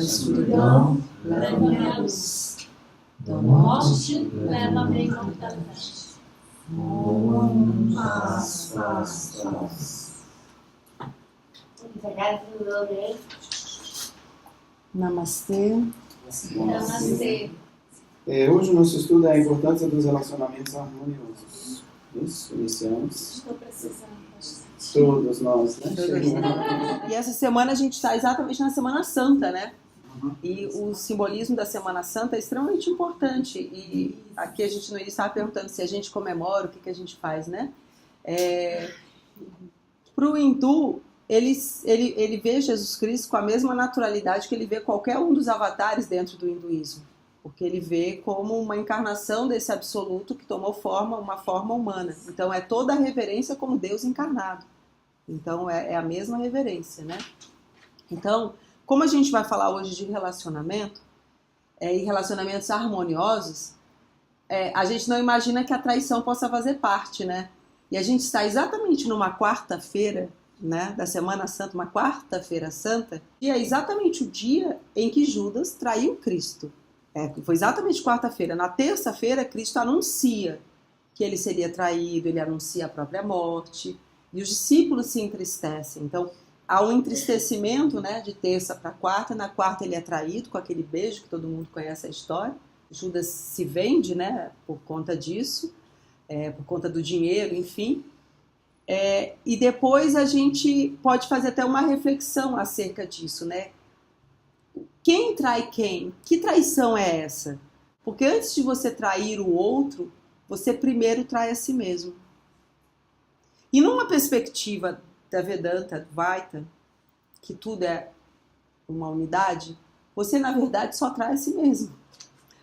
escuridão, leva-me à luz. Da morte, leva-me à imortalidade. Paz, paz, paz. Namastê. Namastê. Hoje o nosso estudo é a importância dos relacionamentos harmoniosos. Isso, iniciamos. Estou precisando. Todos nós, né? E essa semana a gente está exatamente na Semana Santa, né? E o simbolismo da Semana Santa é extremamente importante. E aqui a gente no início estava perguntando se a gente comemora, o que a gente faz, né? Para o hindu, ele vê Jesus Cristo com a mesma naturalidade que ele vê qualquer um dos avatares dentro do hinduísmo. Porque ele vê como uma encarnação desse absoluto que tomou uma forma humana. Então é toda a reverência como Deus encarnado. Então é a mesma reverência, né? Então, como a gente vai falar hoje de relacionamento, e relacionamentos harmoniosos, a gente não imagina que a traição possa fazer parte, né? E a gente está exatamente numa quarta-feira, né, da Semana Santa, uma quarta-feira santa, e é exatamente o dia em que Judas traiu Cristo. Foi exatamente quarta-feira. Na terça-feira, Cristo anuncia que ele seria traído, ele anuncia a própria morte, e os discípulos se entristecem. Então, há um entristecimento, né, de terça para quarta. Na quarta ele é traído com aquele beijo, que todo mundo conhece a história. Judas se vende, né, por conta disso, por conta do dinheiro, enfim. E depois a gente pode fazer até uma reflexão acerca disso, né? Quem trai quem? Que traição é essa? Porque antes de você trair o outro, você primeiro trai a si mesmo. E numa perspectiva da Vedanta, do Vaita, que tudo é uma unidade, você na verdade só trai a si mesmo.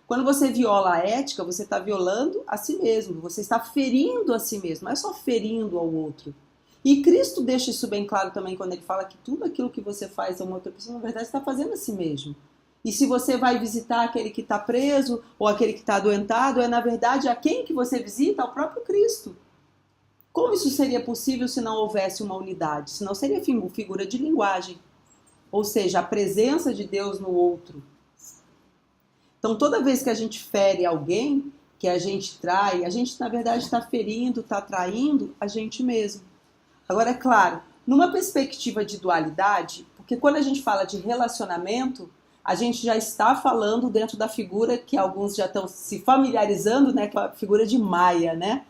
Quando você viola a ética, você está violando a si mesmo, você está ferindo a si mesmo, não é só ferindo ao outro. E Cristo deixa isso bem claro também quando ele fala que tudo aquilo que você faz a uma outra pessoa, na verdade, está fazendo a si mesmo. E se você vai visitar aquele que está preso ou aquele que está adoentado, na verdade, a quem que você visita? Ao próprio Cristo. Como isso seria possível se não houvesse uma unidade? Senão seria figura de linguagem. Ou seja, a presença de Deus no outro. Então, toda vez que a gente fere alguém, que a gente trai, a gente, na verdade, está ferindo, está traindo a gente mesmo. Agora, é claro, numa perspectiva de dualidade, porque quando a gente fala de relacionamento, a gente já está falando dentro da figura que alguns já estão se familiarizando, né, que é a figura de Maya, né?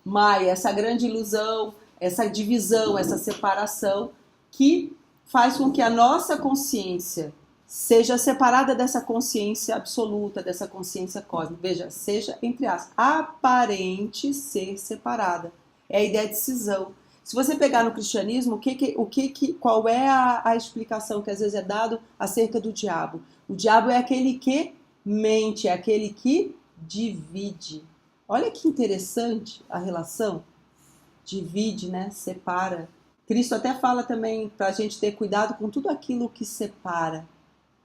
Maya, essa grande ilusão, essa divisão, essa separação que faz com que a nossa consciência seja separada dessa consciência absoluta, dessa consciência cósmica. Veja, seja, entre aspas, aparente ser separada. É a ideia de cisão. Se você pegar no cristianismo, qual é a explicação que às vezes é dado acerca do diabo? O diabo é aquele que mente, é aquele que divide. Olha que interessante a relação. Divide, né? Separa. Cristo até fala também para a gente ter cuidado com tudo aquilo que separa,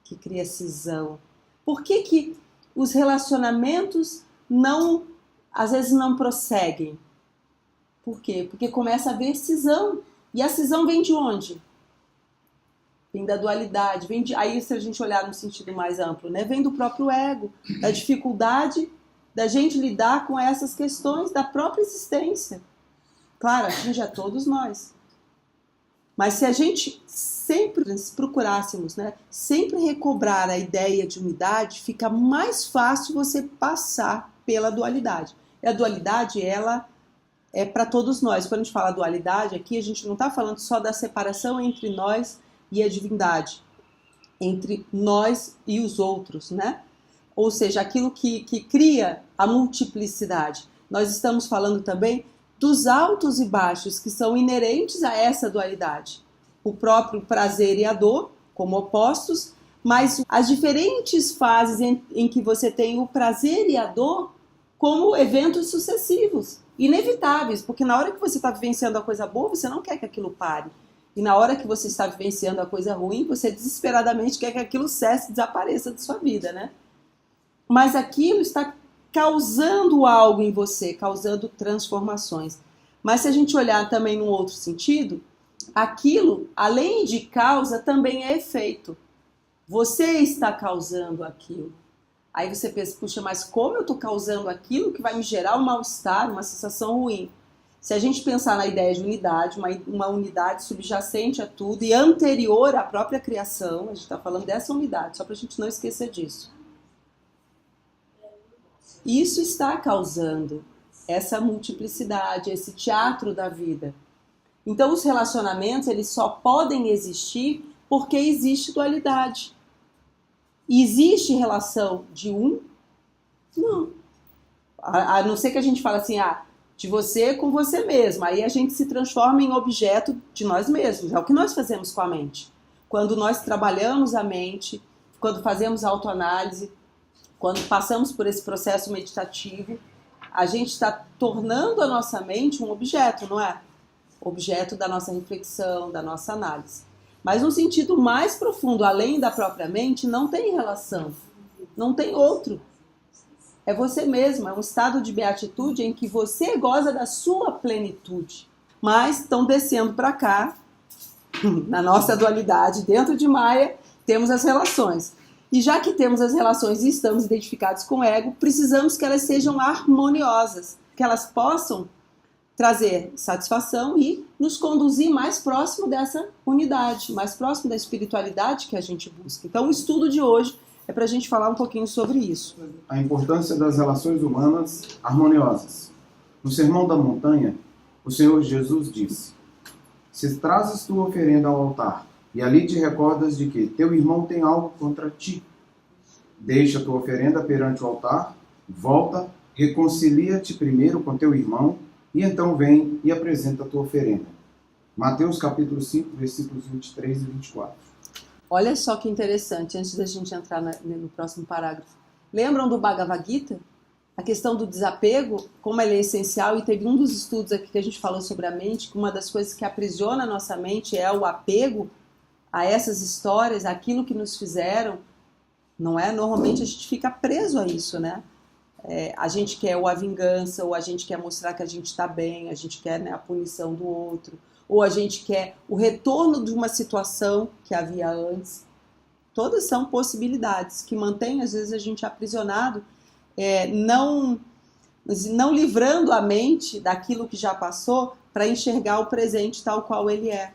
que cria cisão. Por que os relacionamentos às vezes não prosseguem? Por quê? Porque começa a haver cisão. E a cisão vem de onde? Vem da dualidade. Aí, se a gente olhar no sentido mais amplo, né? Vem do próprio ego, da dificuldade da gente lidar com essas questões da própria existência. Claro, atinge a todos nós. Mas se a gente sempre procurássemos, né, sempre recobrar a ideia de unidade, fica mais fácil você passar pela dualidade. E a dualidade, ela é para todos nós. Quando a gente fala dualidade aqui, a gente não está falando só da separação entre nós e a divindade, entre nós e os outros, né? Ou seja, aquilo que cria a multiplicidade. Nós estamos falando também dos altos e baixos que são inerentes a essa dualidade. O próprio prazer e a dor como opostos, mas as diferentes fases em que você tem o prazer e a dor como eventos sucessivos, inevitáveis, porque na hora que você está vivenciando a coisa boa, você não quer que aquilo pare. E na hora que você está vivenciando a coisa ruim, você desesperadamente quer que aquilo cesse, desapareça de sua vida, né? Mas aquilo está causando algo em você, causando transformações. Mas se a gente olhar também num outro sentido, aquilo, além de causa, também é efeito. Você está causando aquilo. Aí você pensa, puxa, mas como eu estou causando aquilo que vai me gerar um mal-estar, uma sensação ruim? Se a gente pensar na ideia de unidade, uma unidade subjacente a tudo e anterior à própria criação, a gente está falando dessa unidade, só para a gente não esquecer disso. Isso está causando essa multiplicidade, esse teatro da vida. Então os relacionamentos, eles só podem existir porque existe dualidade. E existe relação de um? Não. A não ser que a gente fale assim, de você com você mesmo. Aí a gente se transforma em objeto de nós mesmos. É o que nós fazemos com a mente. Quando nós trabalhamos a mente, quando fazemos autoanálise, quando passamos por esse processo meditativo, a gente está tornando a nossa mente um objeto, não é? Objeto da nossa reflexão, da nossa análise. Mas no sentido mais profundo, além da própria mente, não tem relação. Não tem outro. É você mesmo, é um estado de beatitude em que você goza da sua plenitude. Mas estão descendo para cá, na nossa dualidade, dentro de Maia, temos as relações. E já que temos as relações e estamos identificados com o ego, precisamos que elas sejam harmoniosas, que elas possam trazer satisfação e nos conduzir mais próximo dessa unidade, mais próximo da espiritualidade que a gente busca. Então o estudo de hoje é para a gente falar um pouquinho sobre isso. A importância das relações humanas harmoniosas. No Sermão da Montanha, o Senhor Jesus disse: se trazes tua oferenda ao altar e ali te recordas de que teu irmão tem algo contra ti, deixa tua oferenda perante o altar, volta, reconcilia-te primeiro com teu irmão e então vem e apresenta a tua oferenda. Mateus capítulo 5, versículos 23 e 24. Olha só que interessante, antes da gente entrar no próximo parágrafo. Lembram do Bhagavad Gita? A questão do desapego, como ela é essencial, e teve um dos estudos aqui que a gente falou sobre a mente, que uma das coisas que aprisiona a nossa mente é o apego a essas histórias, aquilo que nos fizeram, não é? Normalmente a gente fica preso a isso, né? A gente quer ou a vingança, ou a gente quer mostrar que a gente está bem, a gente quer, né, a punição do outro, ou a gente quer o retorno de uma situação que havia antes. Todas são possibilidades que mantêm, às vezes, a gente aprisionado, não livrando a mente daquilo que já passou para enxergar o presente tal qual ele é.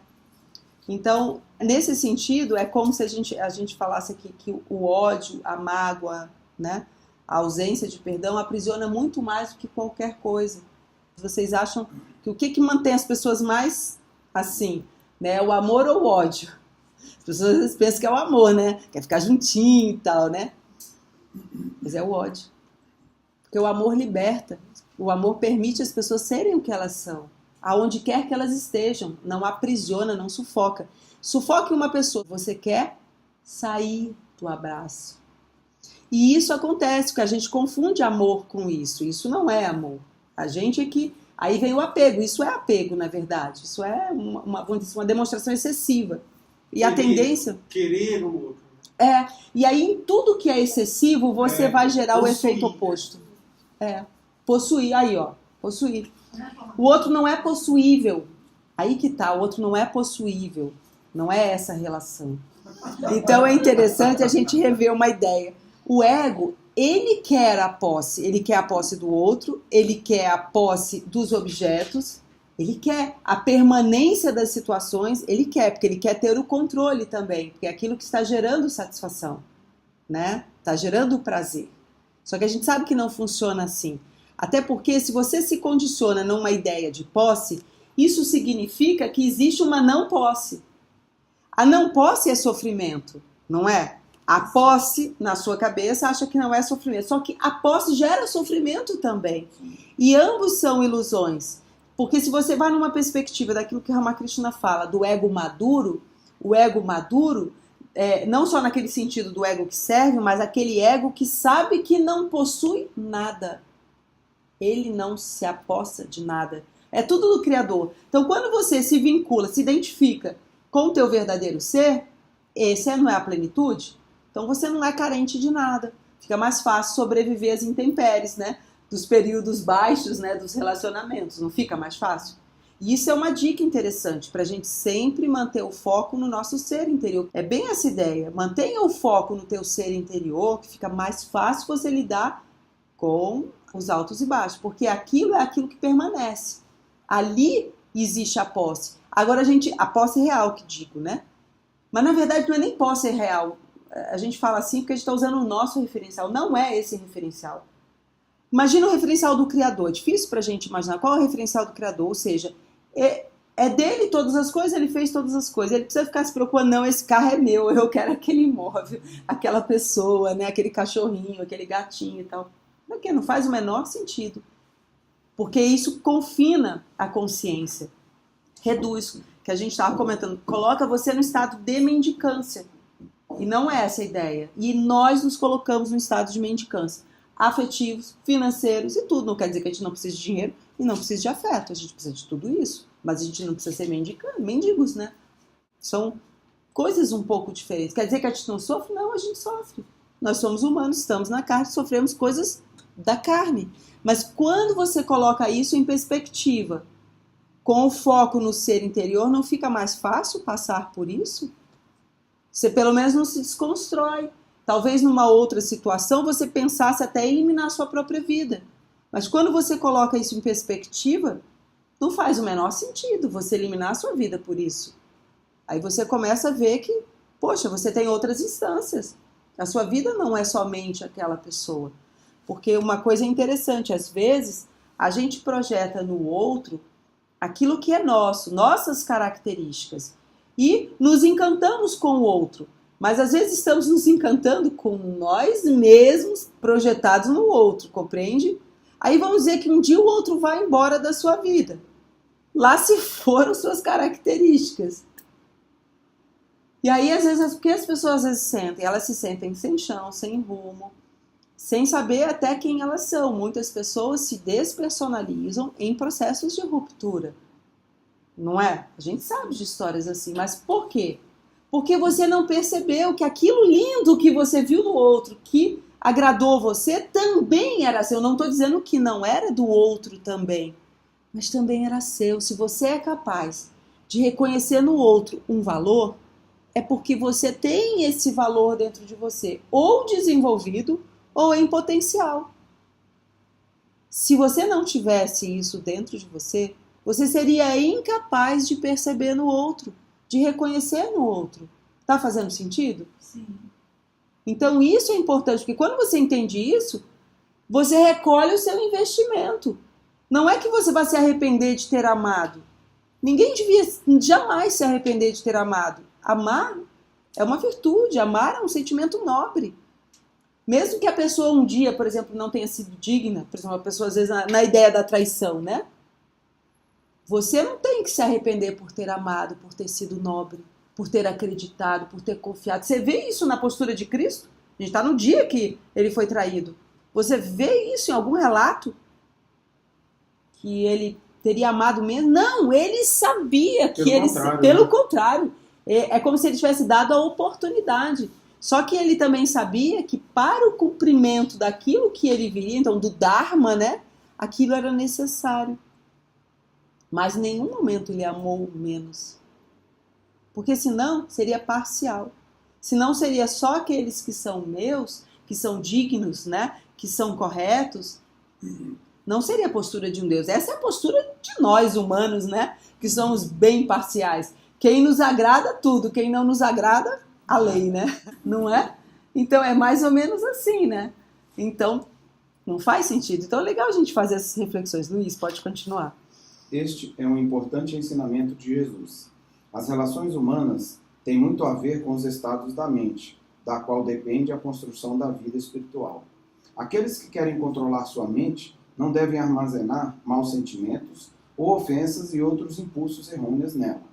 Então, nesse sentido, é como se a gente falasse aqui que o ódio, a mágoa, né, a ausência de perdão aprisiona muito mais do que qualquer coisa. Vocês acham que o que mantém as pessoas mais assim, né, o amor ou o ódio? As pessoas às vezes pensam que é o amor, né? Quer ficar juntinho e tal, né? Mas é o ódio. Porque o amor liberta. O amor permite as pessoas serem o que elas são, aonde quer que elas estejam. Não aprisiona, não sufoca. Sufoque uma pessoa. Você quer sair do abraço. E isso acontece, porque a gente confunde amor com isso. Isso não é amor. A gente é que... Aí vem o apego. Isso é apego, na verdade. Isso é uma demonstração excessiva. E a tendência... Querer o outro. E aí em tudo que é excessivo, você vai gerar possuir, o efeito oposto. Possuir. Aí, ó. Possuir. O outro não é possuível. Aí que tá. O outro não é possuível. Não é essa relação. Então é interessante a gente rever uma ideia. O ego, ele quer a posse do outro, ele quer a posse dos objetos, ele quer a permanência das situações, porque ele quer ter o controle também, porque é aquilo que está gerando satisfação, né? Está gerando prazer. Só que a gente sabe que não funciona assim. Até porque se você se condiciona numa ideia de posse, isso significa que existe uma não posse. A não posse é sofrimento, não é? A posse, na sua cabeça, acha que não é sofrimento. Só que a posse gera sofrimento também. E ambos são ilusões. Porque se você vai numa perspectiva daquilo que Ramakrishna fala, do ego maduro, o ego maduro, não só naquele sentido do ego que serve, mas aquele ego que sabe que não possui nada. Ele não se apossa de nada. É tudo do Criador. Então, quando você se vincula, se identifica com o teu verdadeiro ser, esse não é a plenitude? Então você não é carente de nada. Fica mais fácil sobreviver às intempéries, né? Dos períodos baixos, né? Dos relacionamentos. Não fica mais fácil? E isso é uma dica interessante para a gente sempre manter o foco no nosso ser interior. É bem essa ideia. Mantenha o foco no teu ser interior, que fica mais fácil você lidar com os altos e baixos, porque aquilo é aquilo que permanece. Ali existe a posse. Agora a posse real que digo, né? Mas na verdade não é nem posse real. A gente fala assim porque a gente está usando o nosso referencial. Não é esse referencial. Imagina o referencial do Criador. É difícil para a gente imaginar qual é o referencial do Criador. Ou seja, é dele todas as coisas, ele fez todas as coisas. Ele precisa ficar se preocupando, não, esse carro é meu, eu quero aquele imóvel, aquela pessoa, né, aquele cachorrinho, aquele gatinho e tal. Porque não faz o menor sentido. Porque isso confina a consciência. Reduz, que a gente estava comentando, coloca você no estado de mendicância. E não é essa a ideia. E nós nos colocamos no estado de mendicância. Afetivos, financeiros e tudo. Não quer dizer que a gente não precisa de dinheiro e não precisa de afeto. A gente precisa de tudo isso. Mas a gente não precisa ser mendigos, né? São coisas um pouco diferentes. Quer dizer que a gente não sofre? Não, a gente sofre. Nós somos humanos, estamos na carne, sofremos coisas da carne. Mas quando você coloca isso em perspectiva, com o foco no ser interior, não fica mais fácil passar por isso? Você pelo menos não se desconstrói. Talvez numa outra situação você pensasse até em eliminar a sua própria vida. Mas quando você coloca isso em perspectiva, não faz o menor sentido você eliminar a sua vida por isso. Aí você começa a ver que, poxa, você tem outras instâncias. A sua vida não é somente aquela pessoa. Porque uma coisa interessante, às vezes, a gente projeta no outro aquilo que é nosso, nossas características. E nos encantamos com o outro. Mas às vezes estamos nos encantando com nós mesmos projetados no outro, compreende? Aí vamos dizer que um dia o outro vai embora da sua vida. Lá se foram suas características. E aí, às vezes, o que as pessoas às vezes sentem? Elas se sentem sem chão, sem rumo, sem saber até quem elas são. Muitas pessoas se despersonalizam em processos de ruptura. Não é? A gente sabe de histórias assim, mas por quê? Porque você não percebeu que aquilo lindo que você viu no outro, que agradou você, também era seu. Eu não estou dizendo que não era do outro também, mas também era seu. Se você é capaz de reconhecer no outro um valor, é porque você tem esse valor dentro de você, ou desenvolvido, ou em potencial. Se você não tivesse isso dentro de você, você seria incapaz de perceber no outro, de reconhecer no outro. Tá fazendo sentido? Sim. Então isso é importante, porque quando você entende isso, você recolhe o seu investimento. Não é que você vai se arrepender de ter amado. Ninguém devia jamais se arrepender de ter amado. Amar é uma virtude, amar é um sentimento nobre. Mesmo que a pessoa um dia, por exemplo, não tenha sido digna, por exemplo, a pessoa às vezes na ideia da traição, né? Você não tem que se arrepender por ter amado, por ter sido nobre, por ter acreditado, por ter confiado. Você vê isso na postura de Cristo? A gente está no dia que ele foi traído. Você vê isso em algum relato? Que ele teria amado mesmo? Não, ele sabia que pelo contrário, é como se ele tivesse dado a oportunidade. Só que ele também sabia que para o cumprimento daquilo que ele viria, então do Dharma, né, aquilo era necessário. Mas em nenhum momento ele amou menos. Porque senão seria parcial. Senão seria só aqueles que são meus, que são dignos, né, que são corretos. Não seria a postura de um Deus. Essa é a postura de nós humanos, né, que somos bem parciais. Quem nos agrada, tudo. Quem não nos agrada, a lei, né? Não é? Então é mais ou menos assim, né? Então, não faz sentido. Então é legal a gente fazer essas reflexões. Luiz, pode continuar. Este é um importante ensinamento de Jesus. As relações humanas têm muito a ver com os estados da mente, da qual depende a construção da vida espiritual. Aqueles que querem controlar sua mente não devem armazenar maus sentimentos ou ofensas e outros impulsos errôneos nela,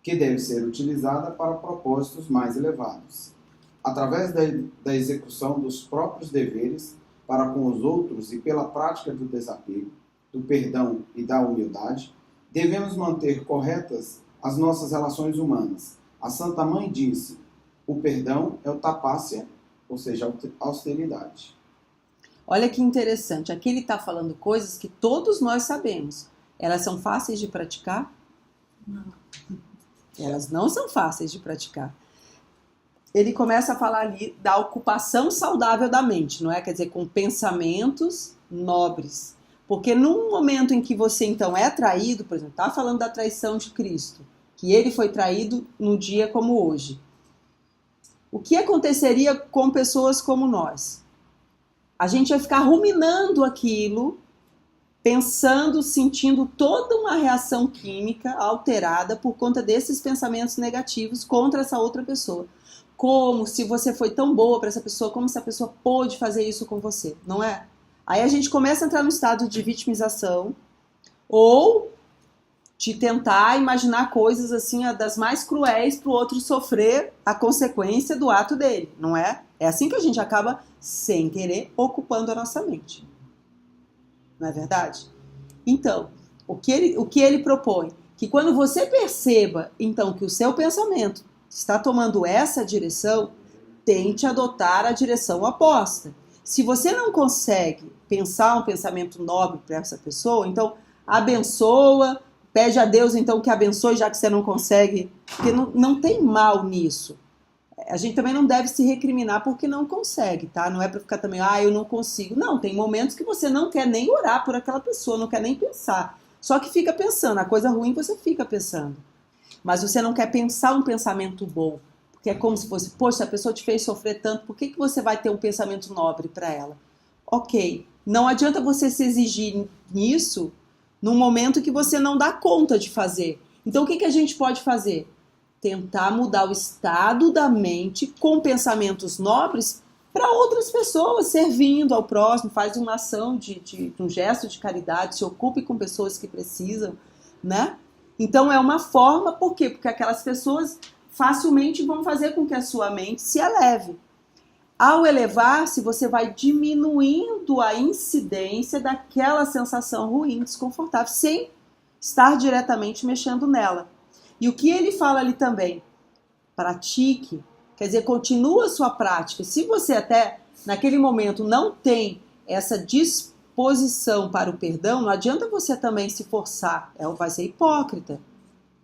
que deve ser utilizada para propósitos mais elevados. Através da execução dos próprios deveres para com os outros e pela prática do desapego, do perdão e da humildade, devemos manter corretas as nossas relações humanas. A Santa Mãe disse, o perdão é o tapácia, ou seja, a austeridade. Olha que interessante, aqui ele está falando coisas que todos nós sabemos. Elas são fáceis de praticar? Não. Elas não são fáceis de praticar. Ele começa a falar ali da ocupação saudável da mente, não é? Quer dizer, com pensamentos nobres. Porque num momento em que você então é traído, por exemplo, está falando da traição de Cristo, que ele foi traído num dia como hoje. O que aconteceria com pessoas como nós? A gente ia ficar ruminando aquilo, pensando, sentindo toda uma reação química alterada por conta desses pensamentos negativos contra essa outra pessoa. Como se você foi tão boa para essa pessoa, como se a pessoa pôde fazer isso com você, não é? Aí a gente começa a entrar no estado de vitimização ou de tentar imaginar coisas assim, das mais cruéis para o outro sofrer a consequência do ato dele, não é? É assim que a gente acaba, sem querer, ocupando a nossa mente. Não é verdade? Então, o que ele propõe? Que quando você perceba, então, que o seu pensamento está tomando essa direção, tente adotar a direção oposta. Se você não consegue pensar um pensamento nobre para essa pessoa, então abençoa, pede a Deus então que abençoe, já que você não consegue, porque não tem mal nisso. A gente também não deve se recriminar porque não consegue, tá? Não é para ficar também, eu não consigo. Não, tem momentos que você não quer nem orar por aquela pessoa, não quer nem pensar. Só que fica pensando, a coisa ruim você fica pensando. Mas você não quer pensar um pensamento bom. Porque é como se fosse, poxa, a pessoa te fez sofrer tanto, por que você vai ter um pensamento nobre para ela? Ok, não adianta você se exigir nisso num momento que você não dá conta de fazer. Então o que a gente pode fazer? Tentar mudar o estado da mente com pensamentos nobres para outras pessoas, servindo ao próximo, faz uma ação de um gesto de caridade, se ocupe com pessoas que precisam, né? Então é uma forma, por quê? Porque aquelas pessoas facilmente vão fazer com que a sua mente se eleve. Ao elevar-se, você vai diminuindo a incidência daquela sensação ruim, desconfortável, sem estar diretamente mexendo nela. E o que ele fala ali também? Pratique, quer dizer, continua a sua prática. Se você até naquele momento não tem essa disposição para o perdão, não adianta você também se forçar, vai ser hipócrita.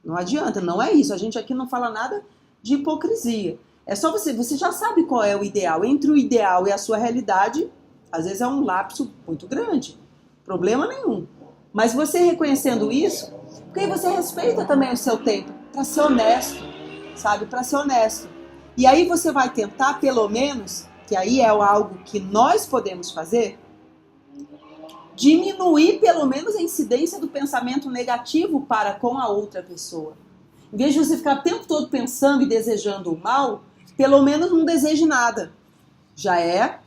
Não adianta, não é isso. A gente aqui não fala nada de hipocrisia. É só você já sabe qual é o ideal. Entre o ideal e a sua realidade, às vezes é um lapso muito grande. Problema nenhum. Mas você reconhecendo isso, porque aí você respeita também o seu tempo para ser honesto, sabe? Para ser honesto. E aí você vai tentar, pelo menos, que aí é algo que nós podemos fazer, diminuir pelo menos a incidência do pensamento negativo para com a outra pessoa. Em vez de você ficar o tempo todo pensando e desejando o mal, pelo menos não deseje nada. Já é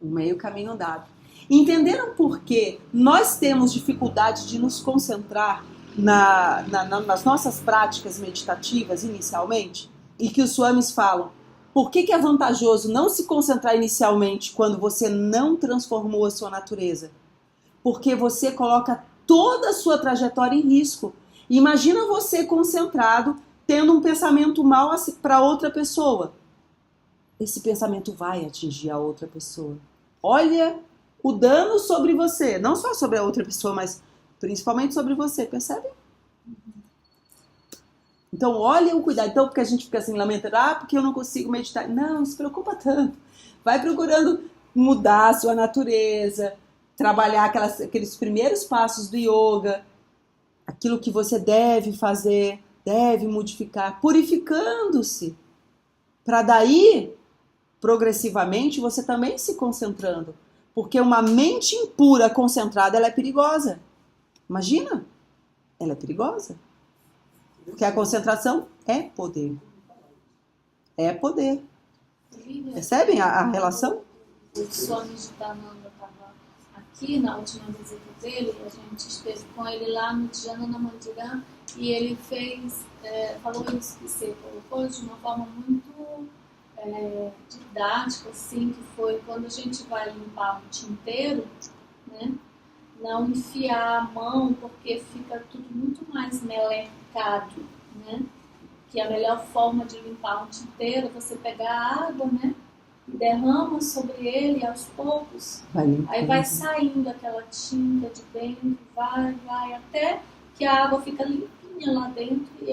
um meio caminho andado. Entenderam por que nós temos dificuldade de nos concentrar nas nossas práticas meditativas inicialmente? E que os swamis falam, por que é vantajoso não se concentrar inicialmente quando você não transformou a sua natureza? Porque você coloca toda a sua trajetória em risco. Imagina você concentrado, tendo um pensamento mal para outra pessoa. Esse pensamento vai atingir a outra pessoa. Olha o dano sobre você, não só sobre a outra pessoa, mas principalmente sobre você, percebe? Então, olha o cuidado. Então, porque a gente fica assim lamentando, porque eu não consigo meditar. Não se preocupa tanto. Vai procurando mudar a sua natureza, trabalhar aqueles primeiros passos do yoga, aquilo que você deve fazer, deve modificar, purificando-se, para daí, progressivamente, você também se concentrando. Porque uma mente impura, concentrada, ela é perigosa. Imagina, ela é perigosa. Porque a concentração é poder. É poder. Percebem a relação? O Swami Jitananda estava aqui na última visita dele, a gente esteve com ele lá no Dhyana Mandiram e ele falou isso que você colocou de uma forma muito didática, assim, que foi quando a gente vai limpar um tinteiro, né? Não enfiar a mão porque fica tudo muito mais melecado, né? Que a melhor forma de limpar um tinteiro é você pegar a água, né? e derrama sobre ele aos poucos, aí vai saindo aquela tinta de dentro, vai, até que a água fica limpinha lá dentro e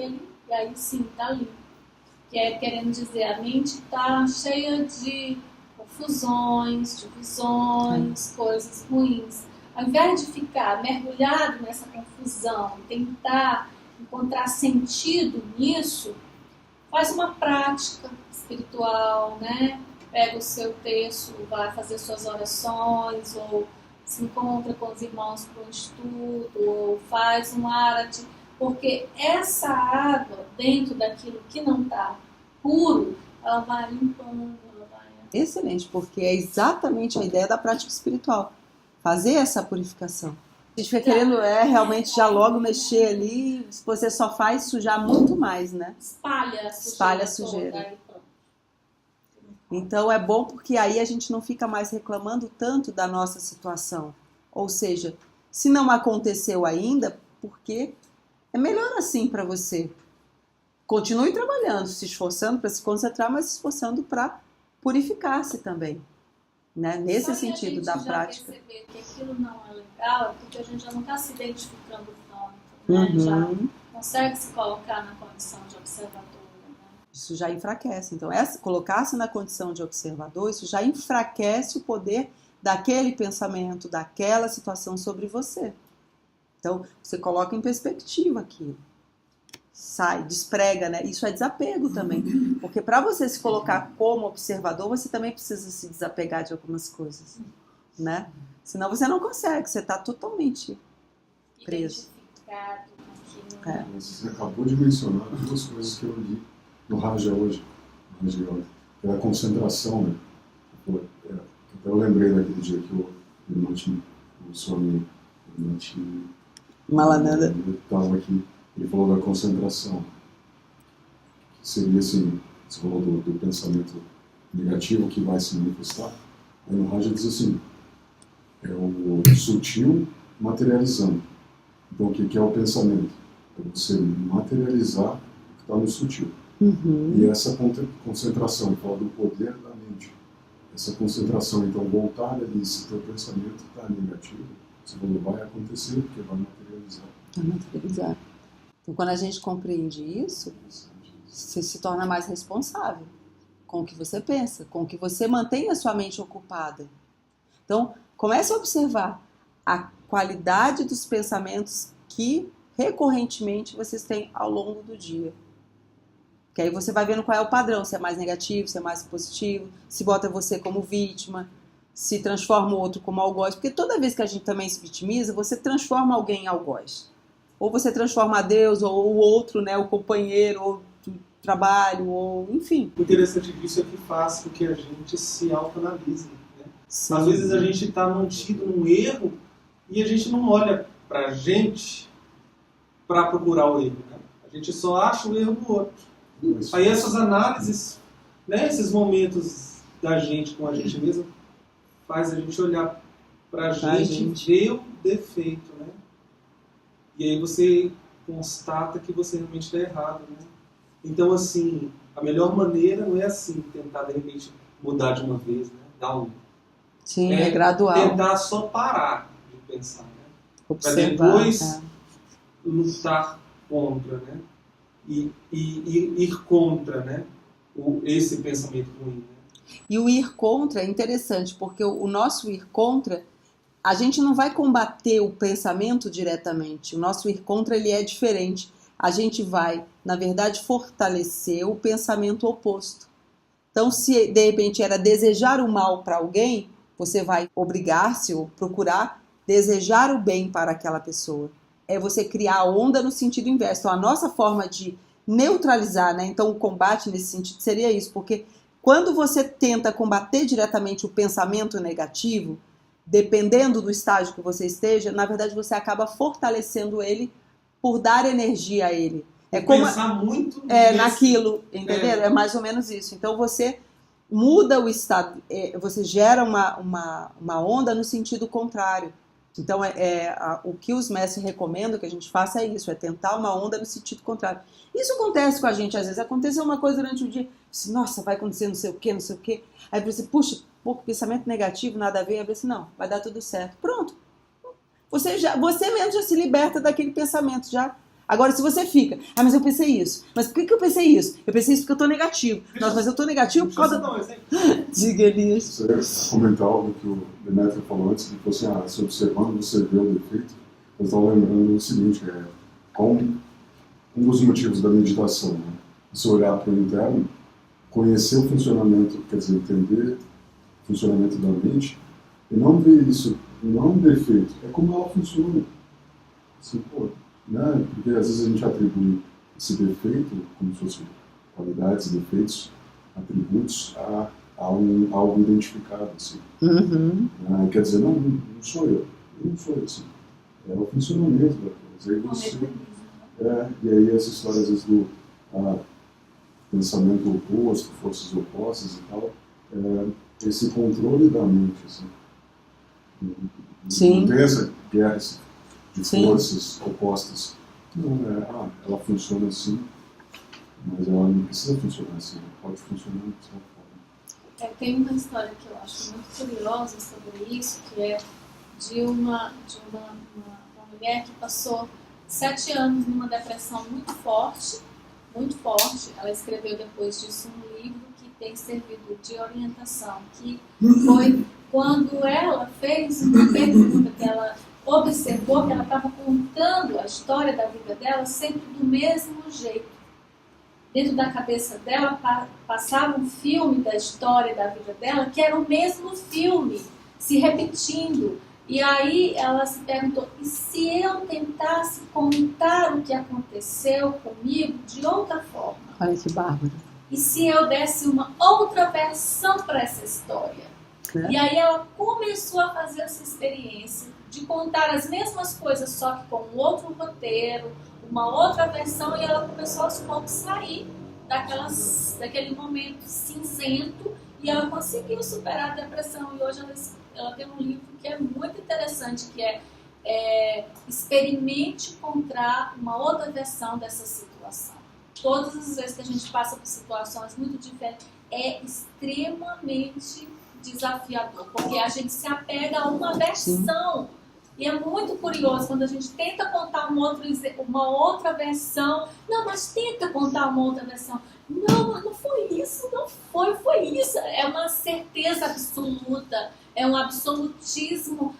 aí sim, tá limpo. Que é querendo dizer, a mente tá cheia de confusões, divisões, coisas ruins. Ao invés de ficar mergulhado nessa confusão, tentar encontrar sentido nisso, faz uma prática espiritual, né? Pega o seu texto, vai fazer suas orações, ou se encontra com os irmãos para um estudo, ou faz um arati, porque essa água, dentro daquilo que não está puro, ela vai limpando, ela vai... Excelente, porque é exatamente a ideia da prática espiritual. Fazer essa purificação. A gente fica querendo realmente já logo mexer ali, você só faz sujar muito mais, né? Espalha a sujeira. Toda, aí pronto. Então é bom porque aí a gente não fica mais reclamando tanto da nossa situação. Ou seja, se não aconteceu ainda, porque é melhor assim para você. Continue trabalhando, se esforçando para se concentrar, mas se esforçando para purificar-se também. Né? Nesse sentido da prática. Se a gente já perceber que aquilo não é legal, porque a gente já não está se identificando tanto, né? Já consegue se colocar na condição de observador. Né? Isso já enfraquece. Então, colocar-se na condição de observador, isso já enfraquece o poder daquele pensamento, daquela situação sobre você. Então, você coloca em perspectiva aquilo. Sai, desprega, né? Isso é desapego também. Porque para você se colocar como observador, você também precisa se desapegar de algumas coisas, né? Senão você não consegue, você está totalmente preso. Você acabou de mencionar duas coisas que eu li no Raja hoje, que é a concentração, né? Eu lembrei daquele dia que o Swami Malananda estava aqui. Ele falou da concentração, que seria assim, você falou do pensamento negativo que vai se manifestar. Aí no Raja diz assim, é o sutil materializando. Então o que é o pensamento? É você materializar o que está no sutil. E essa concentração, fala do poder da mente. Essa concentração, então, voltar ali, se o teu pensamento está negativo, você falou, vai acontecer, porque vai materializar. Vai materializar. Então, quando a gente compreende isso, você se torna mais responsável com o que você pensa, com o que você mantém a sua mente ocupada. Então, comece a observar a qualidade dos pensamentos que recorrentemente vocês têm ao longo do dia. Que aí você vai vendo qual é o padrão, se é mais negativo, se é mais positivo, se bota você como vítima, se transforma o outro como algoz. Porque toda vez que a gente também se vitimiza, você transforma alguém em algoz. Ou você transforma a Deus, ou o outro, né, o companheiro, ou o trabalho, ou enfim. O interessante disso é que faz com que a gente se autoanalise. Né? Às vezes a gente está mantido num erro e a gente não olha para a gente para procurar o erro. Né? A gente só acha o erro do outro. Aí essas análises, né, esses momentos da gente com a gente mesmo, faz a gente olhar para a gente, ver o defeito, né? E aí você constata que você realmente está errado, né? Então, assim, a melhor maneira não é assim, tentar, de repente, mudar de uma vez, né? Dar um... Sim, é gradual. Tentar só parar de pensar, né? Para depois lutar contra, né? E ir contra, né? Esse pensamento ruim, né? E o ir contra é interessante, porque o nosso ir contra... A gente não vai combater o pensamento diretamente. O nosso ir contra ele é diferente. A gente vai, na verdade, fortalecer o pensamento oposto. Então, se de repente era desejar o mal para alguém, você vai obrigar-se ou procurar desejar o bem para aquela pessoa. É você criar a onda no sentido inverso. Então, a nossa forma de neutralizar, né? Então, o combate nesse sentido seria isso. Porque quando você tenta combater diretamente o pensamento negativo, dependendo do estágio que você esteja, na verdade você acaba fortalecendo ele por dar energia a ele. É como pensar muito naquilo, entendeu? É mais ou menos isso. Então você muda o estado, você gera uma onda no sentido contrário. Então, o que os mestres recomendam que a gente faça é isso, é tentar uma onda no sentido contrário. Isso acontece com a gente, às vezes. Aconteceu uma coisa durante o dia, disse, nossa, vai acontecer não sei o quê, não sei o quê. Aí você, puxa, pouco pensamento negativo, nada a ver. Aí você, não, vai dar tudo certo. Pronto. Você mesmo já se liberta daquele pensamento, já. Agora, se você fica, mas eu pensei isso. Mas por que eu pensei isso? Eu pensei isso porque eu tô negativo. Nossa, mas eu tô negativo por causa... Diga, Elias. Você comentar algo que o Demetrio falou antes, que você, se observando, você vê o defeito. Eu estava lembrando o seguinte, um dos motivos da meditação, né? Você olhar para o interno, conhecer o funcionamento, quer dizer, entender o funcionamento da mente, e não ver isso, não é um defeito, é como ela funciona. Assim, pô, né? Porque às vezes a gente atribui esse defeito, como se fosse qualidades, defeitos, atributos a algo identificado, assim. Uhum. Quer dizer, não sou eu não sou assim. É o funcionamento da coisa. Aí você, e aí essa história, às vezes, do pensamento oposto, forças opostas e tal, esse controle da mente, assim. Sim. Não tem essa guerra de Sim. forças opostas. Não, ela funciona assim, mas ela não precisa funcionar assim, ela pode funcionar de certa forma. Tem uma história que eu acho muito curiosa sobre isso, que é de uma mulher que passou 7 anos numa depressão muito forte. Ela escreveu depois disso um livro que tem servido de orientação, que foi quando ela fez uma pergunta, que ela observou que ela estava contando a história da vida dela sempre do mesmo jeito. Dentro da cabeça dela passava um filme da história da vida dela, que era o mesmo filme, se repetindo. E aí ela se perguntou, e se eu tentasse contar o que aconteceu comigo de outra forma? Olha que bárbaro. E se eu desse uma outra versão para essa história? E aí ela começou a fazer essa experiência de contar as mesmas coisas, só que com um outro roteiro, uma outra versão, e ela começou aos poucos a sair daquele momento cinzento, e ela conseguiu superar a depressão. E hoje ela tem um livro que é muito interessante, que é Experimente Encontrar uma Outra Versão dessa Situação. Todas as vezes que a gente passa por situações muito diferentes, é extremamente desafiador, porque a gente se apega a uma versão. Sim. E é muito curioso quando a gente tenta contar uma outra versão. Não, mas tenta contar uma outra versão. Não, mas não foi isso, foi isso. É uma certeza absoluta, é um absolutismo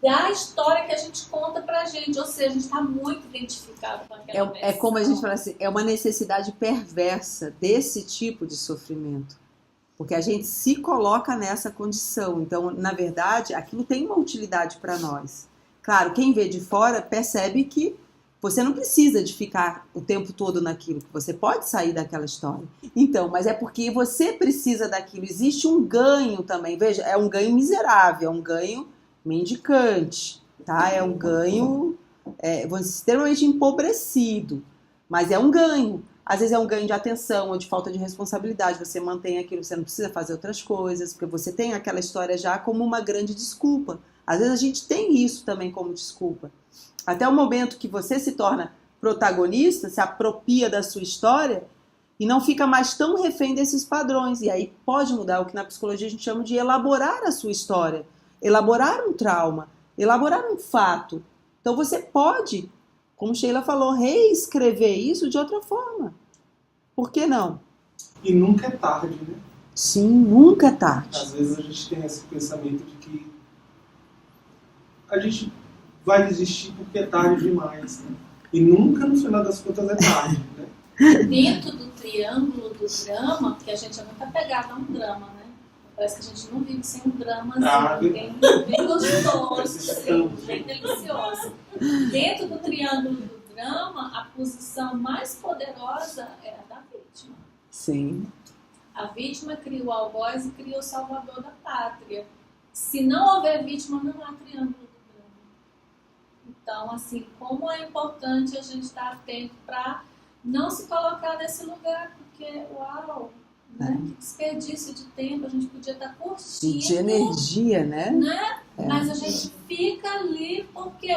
da história que a gente conta pra gente. Ou seja, a gente está muito identificado com aquela versão. É como a gente fala assim, é uma necessidade perversa desse tipo de sofrimento. Porque a gente se coloca nessa condição. Então, na verdade, aquilo tem uma utilidade para nós. Claro, quem vê de fora percebe que você não precisa de ficar o tempo todo naquilo, que você pode sair daquela história. Então, mas é porque você precisa daquilo. Existe um ganho também. Veja, é um ganho miserável, é um ganho mendicante, tá? É um ganho extremamente empobrecido, mas é um ganho. Às vezes é um ganho de atenção ou de falta de responsabilidade. Você mantém aquilo, você não precisa fazer outras coisas, porque você tem aquela história já como uma grande desculpa. Às vezes a gente tem isso também como desculpa. Até o momento que você se torna protagonista, se apropria da sua história e não fica mais tão refém desses padrões. E aí pode mudar o que na psicologia a gente chama de elaborar a sua história, elaborar um trauma, elaborar um fato. Então você pode, como Sheila falou, reescrever isso de outra forma. Por que não? E nunca é tarde, né? Sim, nunca é tarde. Às vezes a gente tem esse pensamento de que a gente vai desistir porque é tarde demais, né? E nunca, no final das contas, é tarde, né? Dentro do triângulo do drama, porque a gente é muito apegado a um drama, né? Parece que a gente não vive sem um drama bem gostoso, bem delicioso. Dentro do triângulo do drama, a posição mais poderosa é a da vítima. Sim. A vítima cria o algoz e cria o salvador da pátria. Se não houver vítima, não há triângulo do drama. Então, assim, como é importante a gente estar atento para não se colocar nesse lugar, porque, uau, né? Que desperdício de tempo, a gente podia estar E curtindo. de energia, né? Né? É. Mas a gente fica ali porque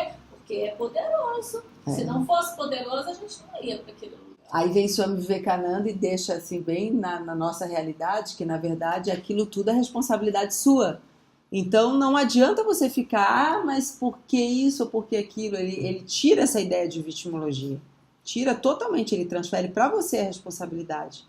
é poderoso. Se não fosse poderoso, a gente não ia para aquele lugar. Aí vem Swami Vivekananda e deixa assim bem na nossa realidade que, na verdade, aquilo tudo é responsabilidade sua. Então não adianta você ficar, mas por que isso ou por que aquilo? Ele tira essa ideia de vitimologia. Tira totalmente, ele transfere para você a responsabilidade.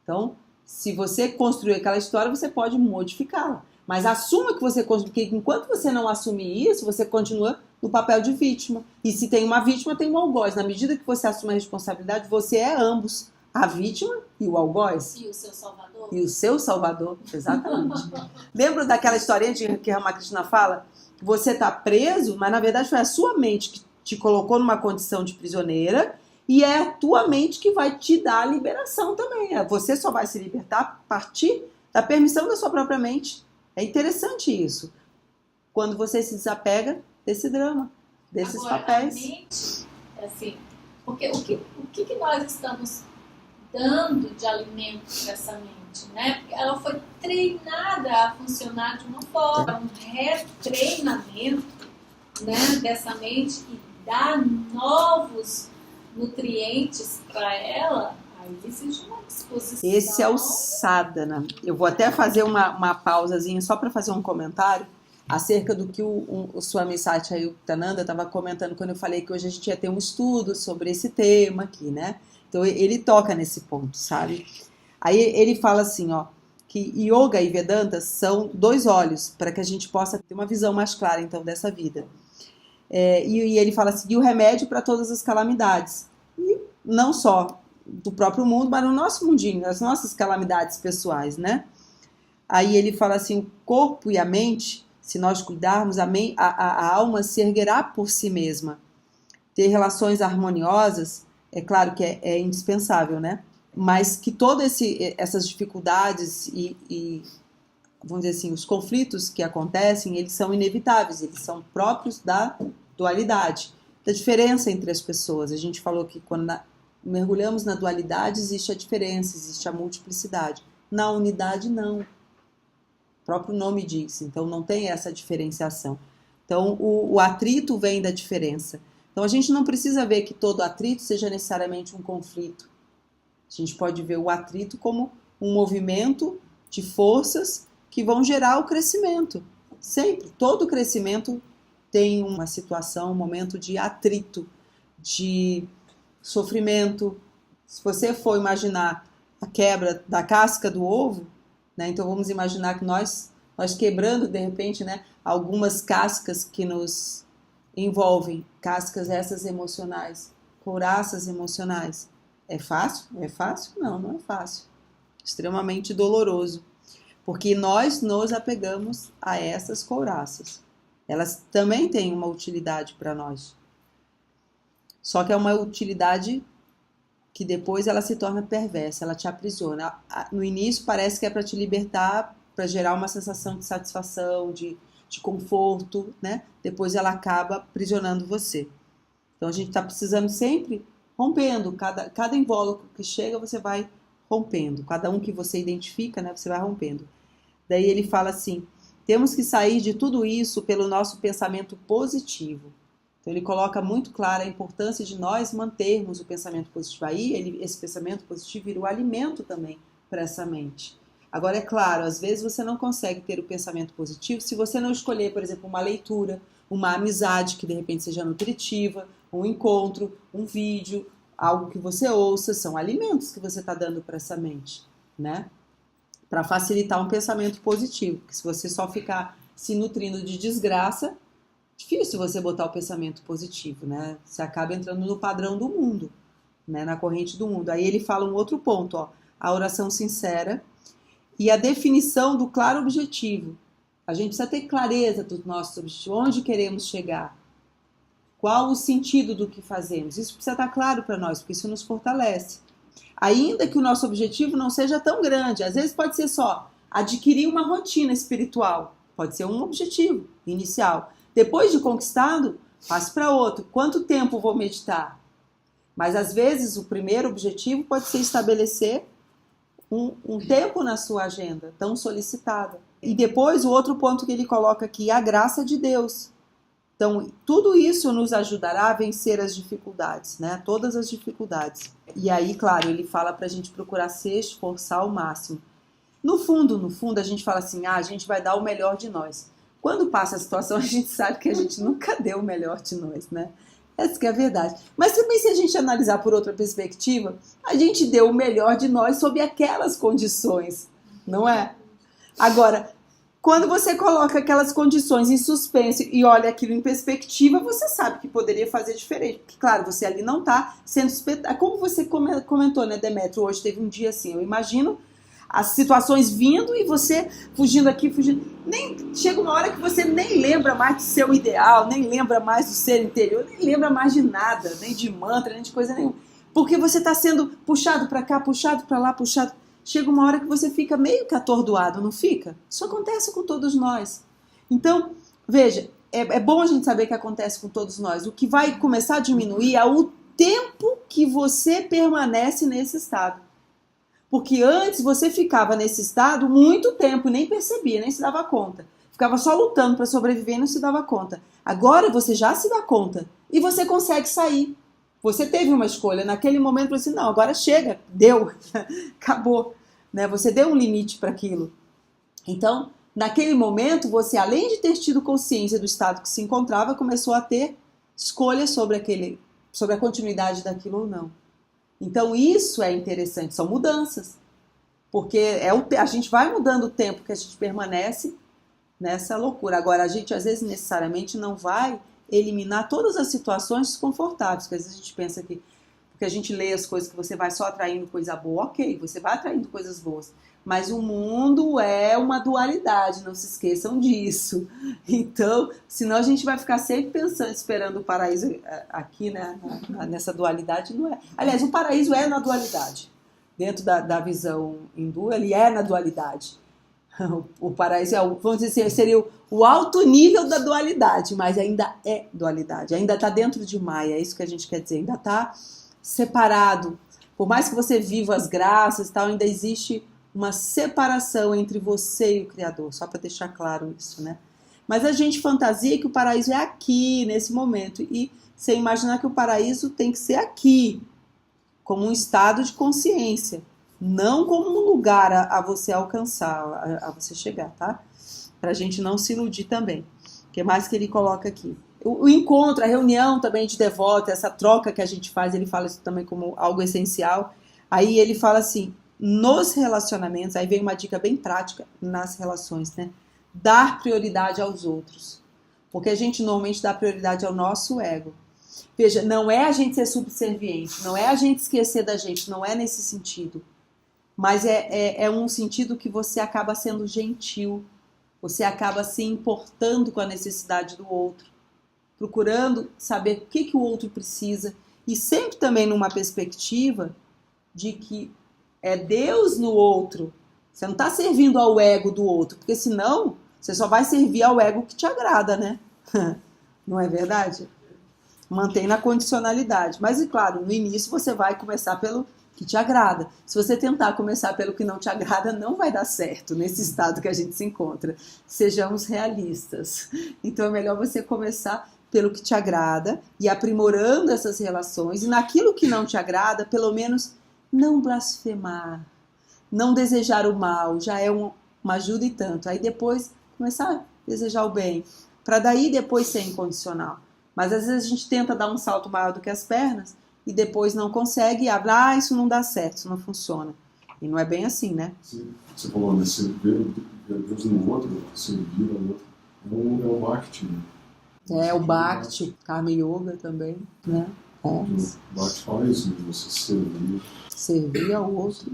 Então, se você construiu aquela história, você pode modificá-la. Mas assuma que você construiu, porque enquanto você não assumir isso, você continua no papel de vítima. E se tem uma vítima, tem um algoz. Na medida que você assume a responsabilidade, você é ambos. A vítima e o algoz. E o seu salvador? E o seu salvador, exatamente. Lembra daquela historinha que Ramakrishna fala? Você está preso, mas na verdade foi a sua mente que te colocou numa condição de prisioneira e é a tua mente que vai te dar a liberação também. Você só vai se libertar a partir da permissão da sua própria mente. É interessante isso. Quando você se desapega desse drama, desses Agora, papéis. A mente, assim, porque o que nós estamos dando de alimento para essa mente, né? Porque ela foi treinada a funcionar de uma forma, um retreinamento, né, dessa mente e dar novos nutrientes para ela. Aí existe uma disposição. Esse é o sadhana. Eu vou até fazer uma pausazinha só para fazer um comentário acerca do que o Swami Satchidananda estava comentando quando eu falei que hoje a gente ia ter um estudo sobre esse tema aqui, né? Então ele toca nesse ponto, sabe? Aí ele fala assim, ó, que Yoga e Vedanta são dois olhos para que a gente possa ter uma visão mais clara, então, dessa vida. E ele fala assim, e o remédio para todas as calamidades. E não só do próprio mundo, mas no nosso mundinho, as nossas calamidades pessoais, né? Aí ele fala assim, o corpo e a mente, se nós cuidarmos, a alma se erguerá por si mesma. Ter relações harmoniosas, é claro que é indispensável, né? Mas que todas essas dificuldades e, vamos dizer assim, os conflitos que acontecem, eles são inevitáveis, eles são próprios da dualidade, da diferença entre as pessoas. A gente falou que quando mergulhamos na dualidade, existe a diferença, existe a multiplicidade. Na unidade, não. O próprio nome diz, então não tem essa diferenciação. Então o atrito vem da diferença. Então a gente não precisa ver que todo atrito seja necessariamente um conflito. A gente pode ver o atrito como um movimento de forças que vão gerar o crescimento. Sempre, todo crescimento tem uma situação, um momento de atrito, de sofrimento. Se você for imaginar a quebra da casca do ovo, né, então vamos imaginar que nós quebrando de repente, né, algumas cascas que nos envolvem, cascas essas emocionais, couraças emocionais. É fácil? É fácil? Não, não é fácil. Extremamente doloroso. Porque nós nos apegamos a essas couraças. Elas também têm uma utilidade para nós. Só que é uma utilidade que depois ela se torna perversa, ela te aprisiona. No início parece que é para te libertar, para gerar uma sensação de satisfação, de conforto, né? Depois ela acaba aprisionando você. Então a gente está precisando sempre rompendo. Cada invólucro que chega, você vai rompendo. Cada um que você identifica, né, você vai rompendo. Daí ele fala assim, temos que sair de tudo isso pelo nosso pensamento positivo. Então ele coloca muito clara a importância de nós mantermos o pensamento positivo. Aí esse pensamento positivo vira o alimento também para essa mente. Agora é claro, às vezes você não consegue ter o pensamento positivo se você não escolher, por exemplo, uma leitura, uma amizade que de repente seja nutritiva, um encontro, um vídeo, algo que você ouça, são alimentos que você está dando para essa mente, né? Para facilitar um pensamento positivo, porque se você só ficar se nutrindo de desgraça, difícil você botar o pensamento positivo, né? Você acaba entrando no padrão do mundo, né? Na corrente do mundo. Aí ele fala um outro ponto, ó, a oração sincera e a definição do claro objetivo. A gente precisa ter clareza dos nossos objetivos, onde queremos chegar, qual o sentido do que fazemos. Isso precisa estar claro para nós, porque isso nos fortalece. Ainda que o nosso objetivo não seja tão grande, às vezes pode ser só adquirir uma rotina espiritual, pode ser um objetivo inicial. Depois de conquistado, passe para outro. Quanto tempo vou meditar? Mas às vezes o primeiro objetivo pode ser estabelecer um tempo na sua agenda, tão solicitada. E depois o outro ponto que ele coloca aqui, a graça de Deus. Então, tudo isso nos ajudará a vencer as dificuldades, né? Todas as dificuldades. E aí, claro, ele fala para a gente procurar se esforçar ao máximo. No fundo, a gente fala assim, a gente vai dar o melhor de nós. Quando passa a situação, a gente sabe que a gente nunca deu o melhor de nós, né? Essa que é a verdade. Mas também, se a gente analisar por outra perspectiva, a gente deu o melhor de nós sob aquelas condições, não é? Agora, quando você coloca aquelas condições em suspense e olha aquilo em perspectiva, você sabe que poderia fazer diferente. Porque, claro, você ali não está sendo... Como você comentou, né, Demétrio? Hoje teve um dia assim, eu imagino as situações vindo e você fugindo aqui, fugindo. Chega uma hora que você nem lembra mais do seu ideal, nem lembra mais do ser interior, nem lembra mais de nada, nem de mantra, nem de coisa nenhuma. Porque você está sendo puxado para cá, puxado para lá, puxado... Chega uma hora que você fica meio que atordoado, não fica? Isso acontece com todos nós. Então, veja, é bom a gente saber que acontece com todos nós. O que vai começar a diminuir é o tempo que você permanece nesse estado. Porque antes você ficava nesse estado muito tempo e nem percebia, nem se dava conta. Ficava só lutando para sobreviver e não se dava conta. Agora você já se dá conta e você consegue sair. Você teve uma escolha. Naquele momento você disse, não, agora chega, deu, acabou. Né? Você deu um limite para aquilo. Então, naquele momento, você, além de ter tido consciência do estado que se encontrava, começou a ter escolha sobre a continuidade daquilo ou não. Então, isso é interessante, são mudanças. Porque a gente vai mudando o tempo que a gente permanece nessa loucura. Agora, a gente, às vezes, necessariamente não vai eliminar todas as situações desconfortáveis, porque às vezes a gente pensa que, porque a gente lê as coisas que você vai só atraindo coisa boa, ok, você vai atraindo coisas boas, mas o mundo é uma dualidade, não se esqueçam disso. Então, senão a gente vai ficar sempre pensando, esperando o paraíso aqui, né, nessa dualidade, não é. Aliás, o paraíso é na dualidade. Dentro da visão hindu, ele é na dualidade. O paraíso é, vamos dizer assim, seria o alto nível da dualidade, mas ainda é dualidade, ainda está dentro de Maya, é isso que a gente quer dizer, ainda está separado. Por mais que você viva as graças e tal, ainda existe uma separação entre você e o Criador, só para deixar claro isso, né? Mas a gente fantasia que o paraíso é aqui, nesse momento, e você imaginar que o paraíso tem que ser aqui, como um estado de consciência. Não como um lugar a você alcançar, a você chegar, tá? Pra gente não se iludir também. O que mais que ele coloca aqui? O encontro, a reunião também de devotos, essa troca que a gente faz, ele fala isso também como algo essencial. Aí ele fala assim, nos relacionamentos, aí vem uma dica bem prática nas relações, né? Dar prioridade aos outros. Porque a gente normalmente dá prioridade ao nosso ego. Veja, não é a gente ser subserviente, não é a gente esquecer da gente, não é nesse sentido. Mas é um sentido que você acaba sendo gentil, você acaba se importando com a necessidade do outro, procurando saber o que o outro precisa, e sempre também numa perspectiva de que é Deus no outro. Você não está servindo ao ego do outro, porque senão você só vai servir ao ego que te agrada, né? Não é verdade? Mantém na condicionalidade. Mas, claro, no início você vai começar pelo que te agrada. Se você tentar começar pelo que não te agrada, não vai dar certo nesse estado que a gente se encontra. Sejamos realistas. Então é melhor você começar pelo que te agrada e aprimorando essas relações. E naquilo que não te agrada, pelo menos não blasfemar, não desejar o mal, já é uma ajuda e tanto. Aí depois começar a desejar o bem, para daí depois ser incondicional. Mas às vezes a gente tenta dar um salto maior do que as pernas e depois não consegue e abre, isso não dá certo, isso não funciona. E não é bem assim, né? Você falou, né? Você ver Deus no outro, servir ao outro, é o Bhakti, né? É, o Bhakti, Karma Yoga também, né? O Bhakti fala isso, né? Você servir ao outro,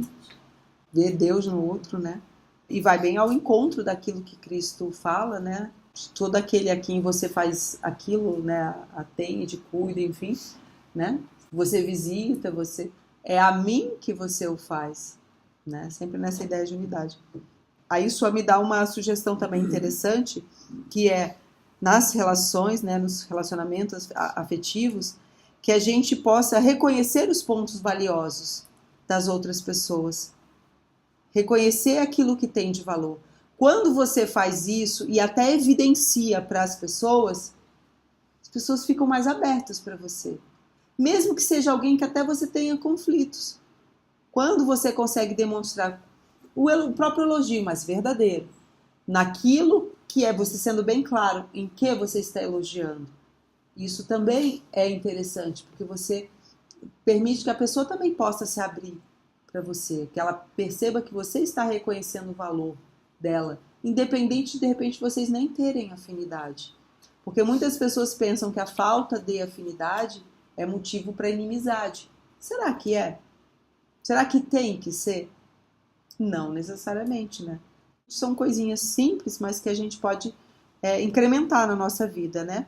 ver Deus no outro, né? E vai bem ao encontro daquilo que Cristo fala, né? Todo aquele a quem você faz aquilo, né? Atende, cuida, enfim, né? Você visita, é a mim que você o faz, né? Sempre nessa ideia de unidade. Aí só me dá uma sugestão também interessante, que é nas relações, né? Nos relacionamentos afetivos, que a gente possa reconhecer os pontos valiosos das outras pessoas. reconhecer aquilo que tem de valor. Quando você faz isso e até evidencia para as pessoas ficam mais abertas para você. Mesmo que seja alguém que até você tenha conflitos. Quando você consegue demonstrar o próprio elogio, mas verdadeiro, naquilo que é você sendo bem claro em que você está elogiando. Isso também é interessante, porque você permite que a pessoa também possa se abrir para você, que ela perceba que você está reconhecendo o valor dela, independente de repente vocês nem terem afinidade. Porque muitas pessoas pensam que a falta de afinidade é motivo para inimizade. Será que é? Será que tem que ser? Não necessariamente, né? São coisinhas simples, mas que a gente pode incrementar na nossa vida, né?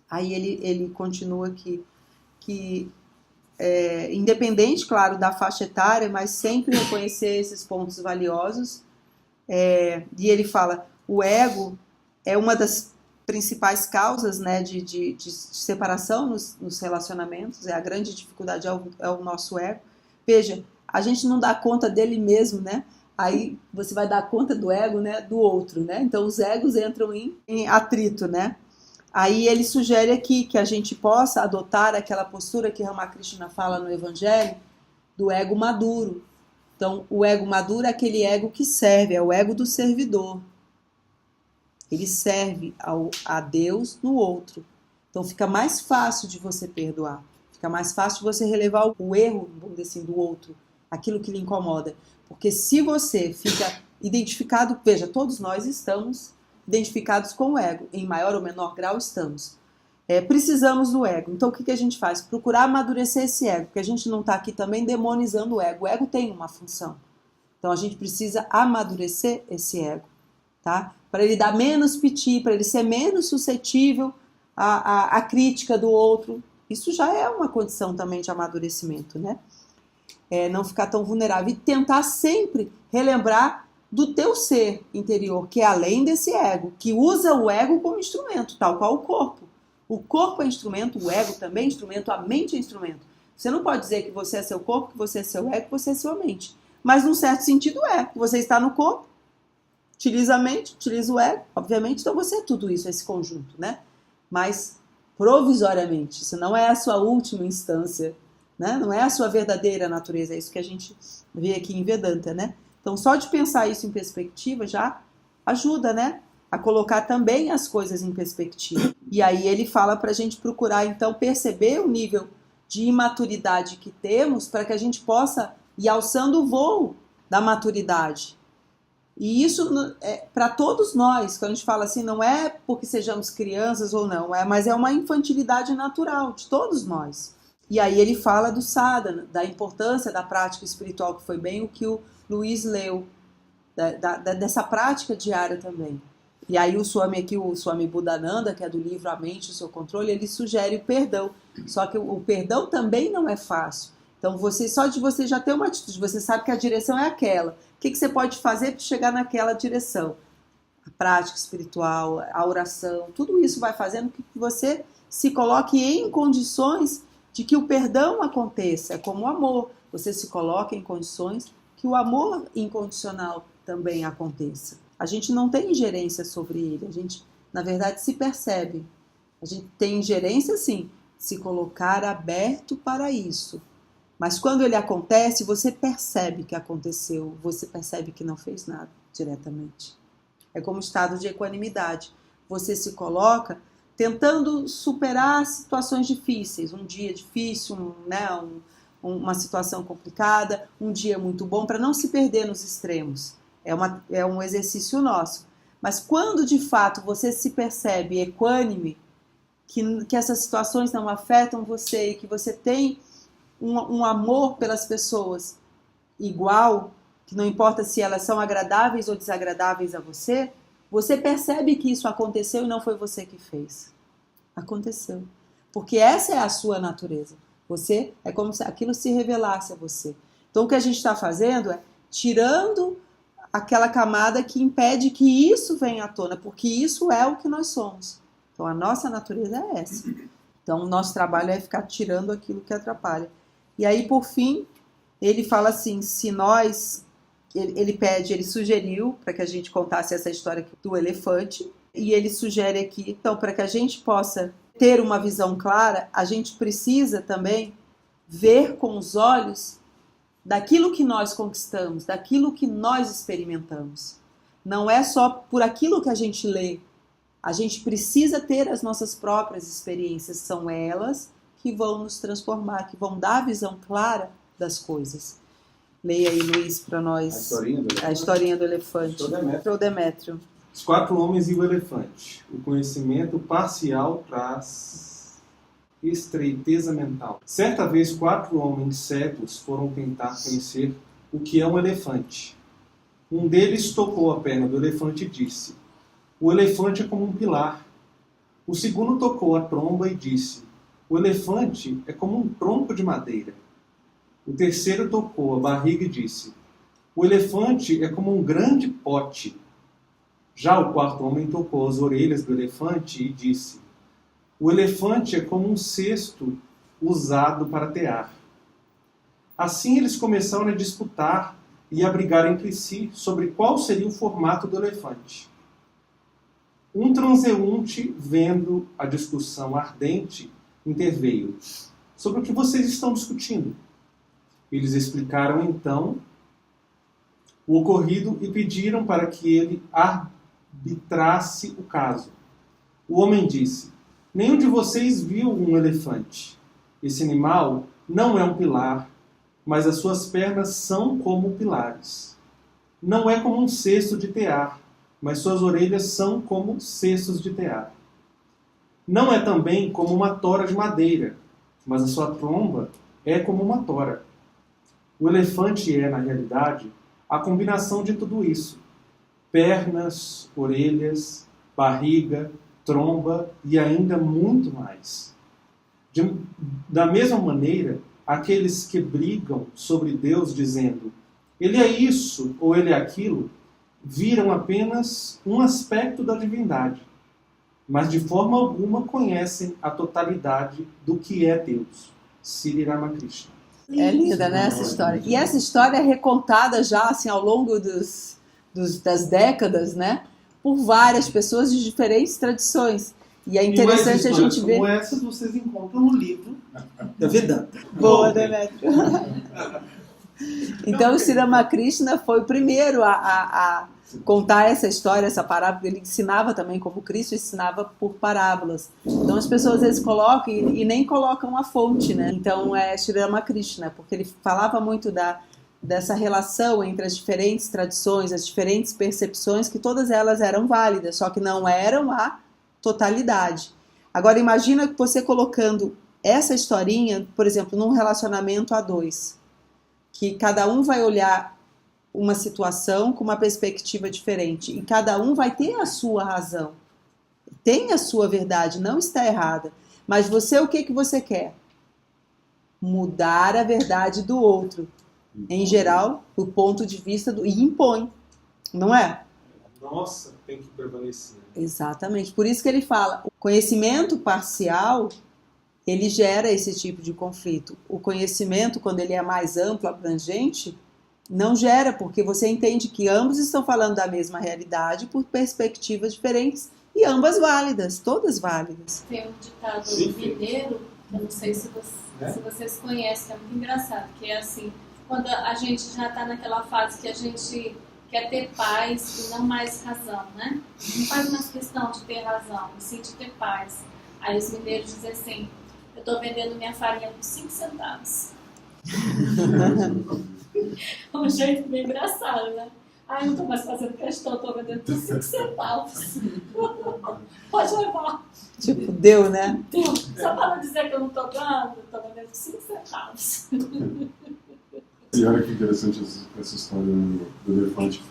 Aí ele continua aqui que independente, claro, da faixa etária, mas sempre reconhecer esses pontos valiosos. E ele fala, o ego é uma das principais causas, né, de separação nos relacionamentos, a grande dificuldade é o nosso ego. Veja, a gente não dá conta dele mesmo, né? Aí você vai dar conta do ego, né, do outro, né? Então os egos entram em atrito, né? Aí ele sugere aqui que a gente possa adotar aquela postura que Ramakrishna fala no Evangelho, do ego maduro. Então, o ego maduro é aquele ego que serve, é o ego do servidor. Ele serve a Deus no outro. Então, fica mais fácil de você perdoar. Fica mais fácil de você relevar o erro, vamos dizer assim, do outro, aquilo que lhe incomoda. Porque se você fica identificado, veja, todos nós estamos identificados com o ego, em maior ou menor grau estamos. Precisamos do ego. Então o que a gente faz? Procurar amadurecer esse ego, porque a gente não está aqui também demonizando o ego. O ego tem uma função. Então a gente precisa amadurecer esse ego, tá? Para ele dar menos piti, para ele ser menos suscetível à crítica do outro. Isso já é uma condição também de amadurecimento, né? Não ficar tão vulnerável e tentar sempre relembrar do teu ser interior, que é além desse ego, que usa o ego como instrumento, tal qual o corpo. O corpo é instrumento, o ego também é instrumento, a mente é instrumento. Você não pode dizer que você é seu corpo, que você é seu ego, que você é sua mente. Mas num certo sentido que você está no corpo, utiliza a mente, utiliza o ego, obviamente, então você é tudo isso, esse conjunto, né? Mas provisoriamente, isso não é a sua última instância, né? Não é a sua verdadeira natureza, é isso que a gente vê aqui em Vedanta, né? Então, só de pensar isso em perspectiva já ajuda, né? A colocar também as coisas em perspectiva. E aí ele fala para a gente procurar, então, perceber o nível de imaturidade que temos para que a gente possa ir alçando o voo da maturidade. E isso para todos nós, quando a gente fala assim, não é porque sejamos crianças ou não, mas é uma infantilidade natural de todos nós. E aí ele fala do sadhana, da importância da prática espiritual, que foi bem o que o Luiz leu, dessa prática diária também. E aí o Swami Buddhananda, que é do livro A Mente e o Seu Controle, ele sugere o perdão. Só que o perdão também não é fácil. Então só de você já ter uma atitude, você sabe que a direção é aquela. O que você pode fazer para chegar naquela direção? A prática espiritual, a oração, tudo isso vai fazendo com que você se coloque em condições de que o perdão aconteça. É como o amor. Você se coloca em condições que o amor incondicional também aconteça. A gente não tem ingerência sobre ele, a gente, na verdade, se percebe. A gente tem ingerência, sim, se colocar aberto para isso. Mas quando ele acontece, você percebe que aconteceu, você percebe que não fez nada diretamente. É como o estado de equanimidade. Você se coloca tentando superar situações difíceis, um dia difícil, uma situação complicada, um dia muito bom, para não se perder nos extremos. É um exercício nosso. Mas quando de fato você se percebe equânime, que essas situações não afetam você e que você tem um amor pelas pessoas igual, que não importa se elas são agradáveis ou desagradáveis a você, você percebe que isso aconteceu e não foi você que fez. Aconteceu. Porque essa é a sua natureza. Você é como se aquilo se revelasse a você. Então o que a gente está fazendo é tirando aquela camada que impede que isso venha à tona, porque isso é o que nós somos. Então a nossa natureza é essa. Então o nosso trabalho é ficar tirando aquilo que atrapalha. E aí, por fim, ele fala assim, se nós ele sugeriu para que a gente contasse essa história do elefante, e ele sugere aqui, então, para que a gente possa ter uma visão clara, a gente precisa também ver com os olhos daquilo que nós conquistamos, daquilo que nós experimentamos. Não é só por aquilo que a gente lê. A gente precisa ter as nossas próprias experiências. São elas que vão nos transformar, que vão dar a visão clara das coisas. Leia aí, Luiz, para nós a historinha do elefante. O Demétrio. Os 4 homens e o elefante. O conhecimento parcial traz estreiteza mental. Certa vez, 4 homens cegos foram tentar conhecer o que é um elefante. Um deles tocou a perna do elefante e disse: o elefante é como um pilar. O segundo tocou a tromba e disse: o elefante é como um tronco de madeira. O terceiro tocou a barriga e disse: o elefante é como um grande pote. Já o 4º homem tocou as orelhas do elefante e disse: o elefante é como um cesto usado para tear. Assim eles começaram a disputar e a brigar entre si sobre qual seria o formato do elefante. Um transeunte, vendo a discussão ardente, interveio: sobre o que vocês estão discutindo? Eles explicaram então o ocorrido e pediram para que ele arbitrasse o caso. O homem disse: nenhum de vocês viu um elefante. Esse animal não é um pilar, mas as suas pernas são como pilares. Não é como um cesto de tear, mas suas orelhas são como cestos de tear. Não é também como uma tora de madeira, mas a sua tromba é como uma tora. O elefante é, na realidade, a combinação de tudo isso: pernas, orelhas, barriga, tromba e ainda muito mais. Da mesma maneira, aqueles que brigam sobre Deus dizendo ele é isso ou ele é aquilo, viram apenas um aspecto da divindade, mas de forma alguma conhecem a totalidade do que é Deus. Sri Ramakrishna. É linda, né, essa história? E essa história é recontada já assim, ao longo das décadas, né, por várias pessoas de diferentes tradições. E é interessante a gente ver... como essas vocês encontram no livro da Vedanta. Boa, Demétrio. Então o Sri Ramakrishna foi o primeiro a contar essa história, essa parábola. Ele ensinava também como Cristo ensinava por parábolas. Então as pessoas às vezes colocam e nem colocam a fonte, né? Então é Sri Ramakrishna, porque ele falava muito dessa relação entre as diferentes tradições, as diferentes percepções, que todas elas eram válidas, só que não eram a totalidade. Agora imagina você colocando essa historinha, por exemplo, num relacionamento a dois, que cada um vai olhar uma situação com uma perspectiva diferente e cada um vai ter a sua razão, tem a sua verdade, não está errada, mas você, o que você quer? Mudar a verdade do outro, em geral, do ponto de vista e impõe, não é? Nossa, tem que prevalecer. Exatamente, por isso que ele fala, o conhecimento parcial, ele gera esse tipo de conflito. O conhecimento, quando ele é mais amplo, abrangente, não gera, porque você entende que ambos estão falando da mesma realidade por perspectivas diferentes e ambas válidas, todas válidas. Tem um ditado mineiro, que eu não sei se vocês conhecem, é muito engraçado, que é assim, quando a gente já está naquela fase que a gente quer ter paz e não mais razão, né? Não faz mais questão de ter razão, e sim de ter paz. Aí os mineiros dizem assim: eu estou vendendo minha farinha por 5 centavos. É um jeito bem engraçado, né? Ah, eu não estou mais fazendo questão, estou vendendo por 5 centavos. Pode levar. Tipo, deu, né? Deu. Só para não dizer que eu não estou dando, eu estou vendendo por 5 centavos. E olha que interessante essa história do elefante.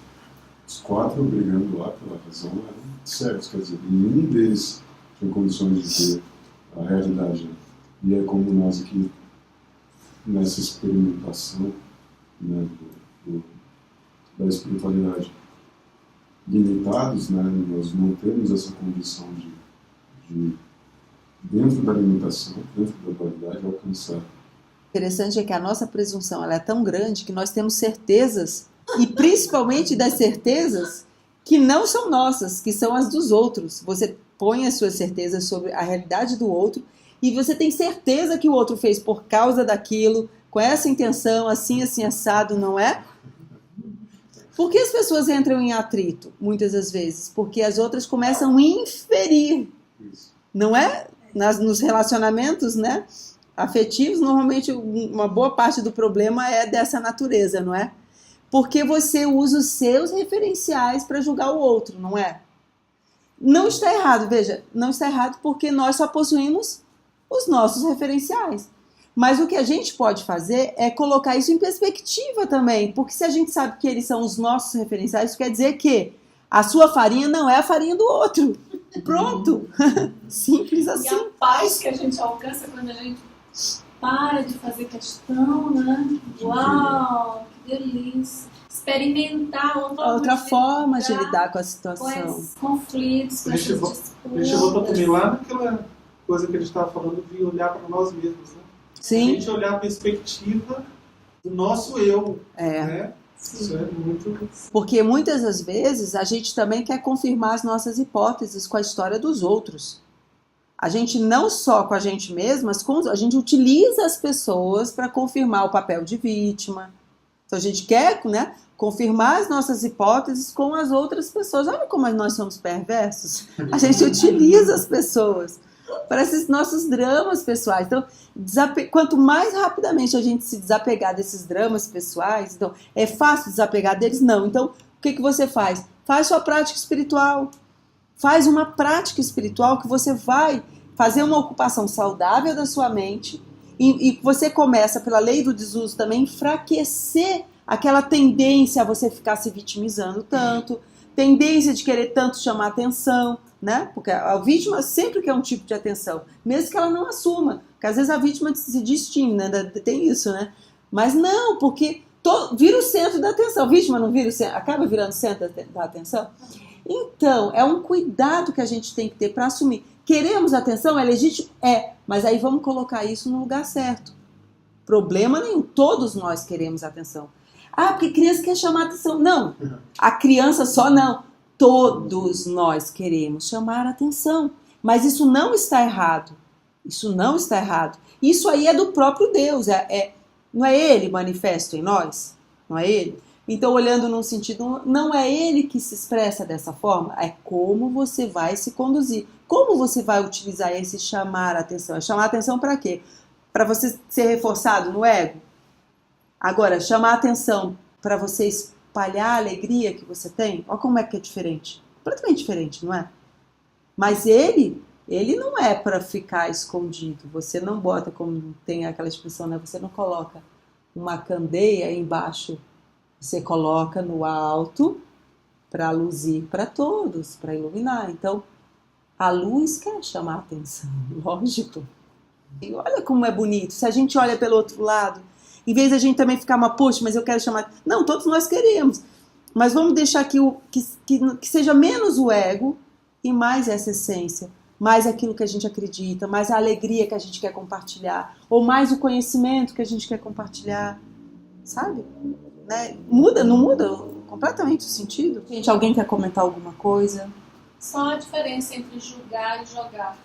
Os 4 brigando lá pela razão eram cegos, quer dizer, nenhum deles tinha condições de ver a realidade. Né? E é como nós aqui, nessa experimentação, né, da espiritualidade, limitados, né, nós não temos essa condição de dentro da limitação, dentro da dualidade, alcançar. O interessante é que a nossa presunção ela é tão grande que nós temos certezas E principalmente das certezas que não são nossas, que são as dos outros. Você põe as suas certezas sobre a realidade do outro e você tem certeza que o outro fez por causa daquilo, com essa intenção, assim, assim, assado, não é? Por que as pessoas entram em atrito, muitas das vezes? Porque as outras começam a inferir, não é? Nos relacionamentos, né, afetivos, normalmente uma boa parte do problema é dessa natureza, não é? Porque você usa os seus referenciais para julgar o outro, não é? Não está errado, veja, não está errado porque nós só possuímos os nossos referenciais. Mas o que a gente pode fazer é colocar isso em perspectiva também, porque se a gente sabe que eles são os nossos referenciais, isso quer dizer que a sua farinha não é a farinha do outro. Pronto. Simples assim. E a paz que a gente alcança quando a gente para de fazer questão, né? Uau, que delícia. Experimentar outra forma de lidar com a com situação. esses conflitos, com A gente essas vo- disputas. A gente volta também lá naquela coisa que a gente estava falando de olhar para nós mesmos, né? A Sim. gente olhar a perspectiva do nosso eu, É. né? Isso é muito... Porque muitas das vezes a gente também quer confirmar as nossas hipóteses com a história dos outros. A gente não só com a gente mesma, mas a gente utiliza as pessoas para confirmar o papel de vítima. Então a gente quer, né, confirmar as nossas hipóteses com as outras pessoas. Olha como nós somos perversos. A gente utiliza as pessoas para esses nossos dramas pessoais. Então, quanto mais rapidamente a gente se desapegar desses dramas pessoais, então, é fácil desapegar deles? Não. Então, o que você faz? Faz sua prática espiritual. Faz uma prática espiritual que você vai fazer uma ocupação saudável da sua mente e você começa, pela lei do desuso também, enfraquecer aquela tendência a você ficar se vitimizando tanto, tendência de querer tanto chamar atenção, né? Porque a vítima sempre quer um tipo de atenção, mesmo que ela não assuma, porque às vezes a vítima se distingue, né? Tem isso, né? Mas não, porque vira o centro da atenção. A vítima não vira o centro, acaba virando o centro da atenção. Então, é um cuidado que a gente tem que ter para assumir. Queremos atenção? É legítimo? É, mas aí vamos colocar isso no lugar certo. Problema nenhum, todos nós queremos atenção. Ah, porque criança quer chamar atenção. Não, a criança só não. Todos nós queremos chamar atenção. Mas isso não está errado. Isso não está errado. Isso aí é do próprio Deus. Não é Ele manifesto em nós? Não é Ele? Então, olhando num sentido, não é Ele que se expressa dessa forma, é como você vai se conduzir. Como você vai utilizar esse chamar a atenção? É chamar a atenção para quê? Para você ser reforçado no ego? Agora, chamar a atenção para você espalhar a alegria que você tem? Olha como é que é diferente. Completamente diferente, não é? Mas ele não é para ficar escondido. Você não bota, como tem aquela expressão, né? Você não coloca uma candeia embaixo. Você coloca no alto para luzir para todos, para iluminar. Então, a luz quer chamar a atenção, lógico. E olha como é bonito. Se a gente olha pelo outro lado, em vez de a gente também ficar poxa, mas eu quero chamar... Não, todos nós queremos. Mas vamos deixar que seja menos o ego e mais essa essência. Mais aquilo que a gente acredita, mais a alegria que a gente quer compartilhar. Ou mais o conhecimento que a gente quer compartilhar. Sabe? Né? Não muda completamente o sentido? Gente, alguém quer comentar alguma coisa? Só a diferença entre julgar e jogar.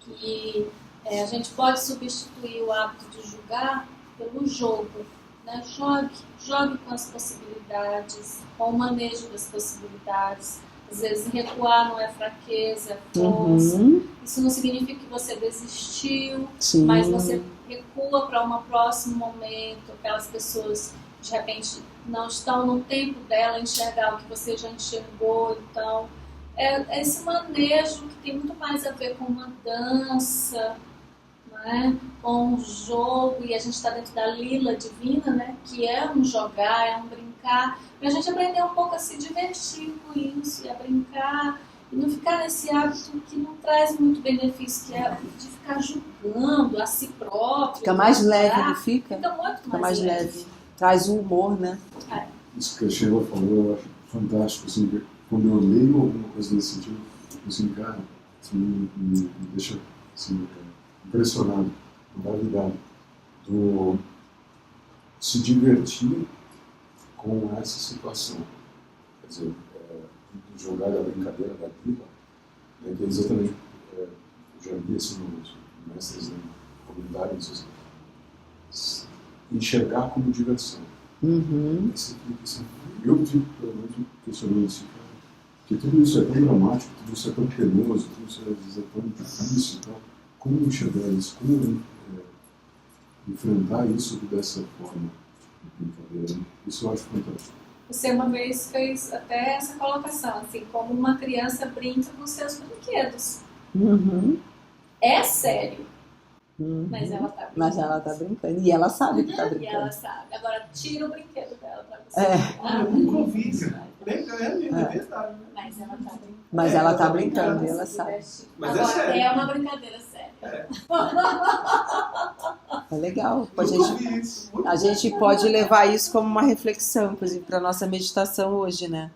Que a gente pode substituir o hábito de julgar pelo jogo. Né? Jogue com as possibilidades, com o manejo das possibilidades. Às vezes recuar não é fraqueza, é força. Isso não significa que você desistiu, Sim. mas você recua para um próximo momento. Aquelas pessoas, de repente, não estão no tempo dela enxergar o que você já enxergou. Então, é esse manejo que tem muito mais a ver com uma dança, né? Com um jogo, e a gente está dentro da lila divina, né? Que é um jogar, é um brincar. E a gente aprender um pouco a se divertir com isso, e a brincar, e não ficar nesse hábito que não traz muito benefício, que é de ficar julgando a si próprio. Fica mais leve, não fica? Fica muito Fica mais leve. Traz o humor, né? Isso que a Sheila falou, eu acho fantástico, assim, que quando eu leio alguma coisa nesse sentido, assim, cara, assim, me deixa assim, impressionado com a gravidade do se divertir com essa situação. Quer dizer, jogar a brincadeira da birra, né, que é exatamente, eu já vi assim, nos mestres da comunidade, enxergar como diversão. Uhum. Eu fico, pelo menos, questionando assim, que tudo isso é tão dramático, tudo isso é tão penoso, tudo isso às vezes é tão difícil, então, como enxergar isso, como enfrentar isso dessa forma de brincadeira, isso eu acho fantástico. Você uma vez fez até essa colocação, assim, como uma criança brinca com seus brinquedos. Uhum. É sério, Uhum. mas ela tá brincando. Mas ela tá brincando. E ela sabe que tá E ela brincando. sabe. Agora tira o brinquedo dela pra você. Eu nunca ouvi isso. É verdade, né? Mas ela tá brincando. Mas ela tá brincando e ela sabe. Mas Agora, é sério. é uma brincadeira séria. É legal. Nunca ouvi isso. Muito A gente pode levar isso como uma reflexão, inclusive, para nossa meditação hoje, né?